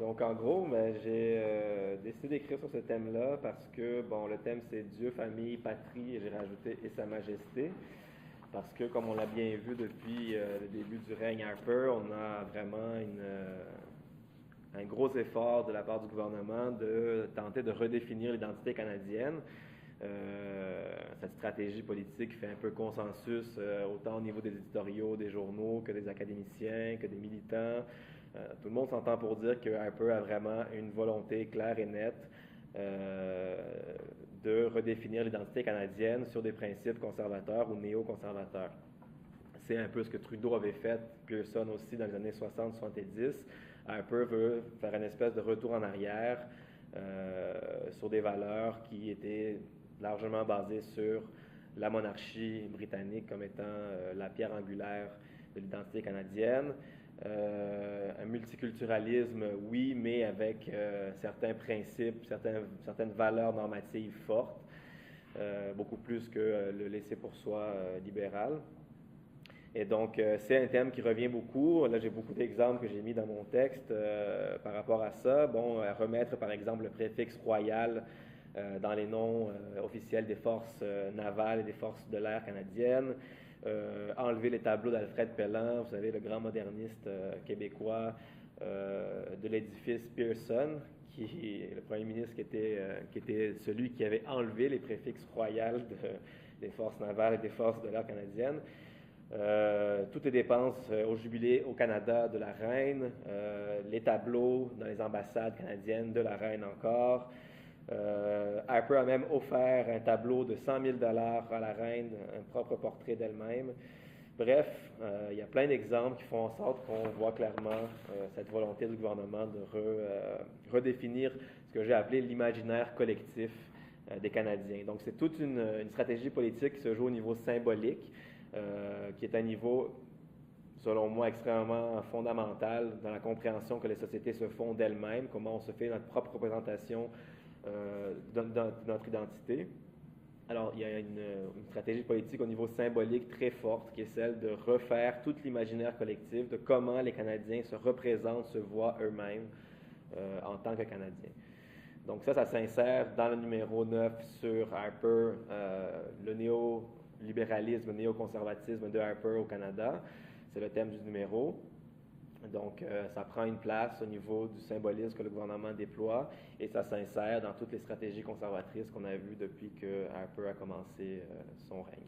Donc, en gros, j'ai décidé d'écrire sur ce thème-là parce que, bon, le thème c'est Dieu, famille, patrie, et j'ai rajouté et Sa Majesté. Parce que, comme on l'a bien vu depuis le début du règne Harper, on a vraiment un gros effort de la part du gouvernement de tenter de redéfinir l'identité canadienne. Cette stratégie politique fait un peu consensus, autant au niveau des éditoriaux, des journaux, que des académiciens, que des militants. Tout le monde s'entend pour dire que Harper a vraiment une volonté claire et nette de redéfinir l'identité canadienne sur des principes conservateurs ou néoconservateurs. C'est un peu ce que Trudeau avait fait, Pearson aussi dans les années 60-70. Harper veut faire une espèce de retour en arrière sur des valeurs qui étaient largement basées sur la monarchie britannique comme étant la pierre angulaire de l'identité canadienne. Un multiculturalisme, oui, mais avec certains principes, certaines valeurs normatives fortes, beaucoup plus que le laisser-pour-soi libéral. Et donc, c'est un thème qui revient beaucoup. Là, j'ai beaucoup d'exemples que j'ai mis dans mon texte par rapport à ça. Bon, remettre, par exemple, le préfixe royal dans les noms officiels des forces navales et des forces de l'air canadiennes. Enlever les tableaux d'Alfred Pellan, vous savez, le grand moderniste québécois de l'édifice Pearson, qui est le premier ministre qui était celui qui avait enlevé les préfixes royales des forces navales et des forces de l'air canadiennes. Toutes les dépenses au jubilé au Canada de la reine, les tableaux dans les ambassades canadiennes de la reine encore. Harper a même offert un tableau de 100 000 $ à la reine, un propre portrait d'elle-même. Bref, il y a plein d'exemples qui font en sorte qu'on voit clairement cette volonté du gouvernement de redéfinir ce que j'ai appelé l'imaginaire collectif des Canadiens. Donc c'est toute une stratégie politique qui se joue au niveau symbolique, qui est un niveau, selon moi, extrêmement fondamental dans la compréhension que les sociétés se font d'elles-mêmes, comment on se fait notre propre représentation de notre identité. Alors, il y a une stratégie politique au niveau symbolique très forte, qui est celle de refaire tout l'imaginaire collectif de comment les Canadiens se représentent, se voient eux-mêmes en tant que Canadiens. Donc ça s'insère dans le numéro 9 sur Harper, le néolibéralisme, le néoconservatisme de Harper au Canada. C'est le thème du numéro. Donc, ça prend une place au niveau du symbolisme que le gouvernement déploie et ça s'insère dans toutes les stratégies conservatrices qu'on a vues depuis que Harper a commencé son règne.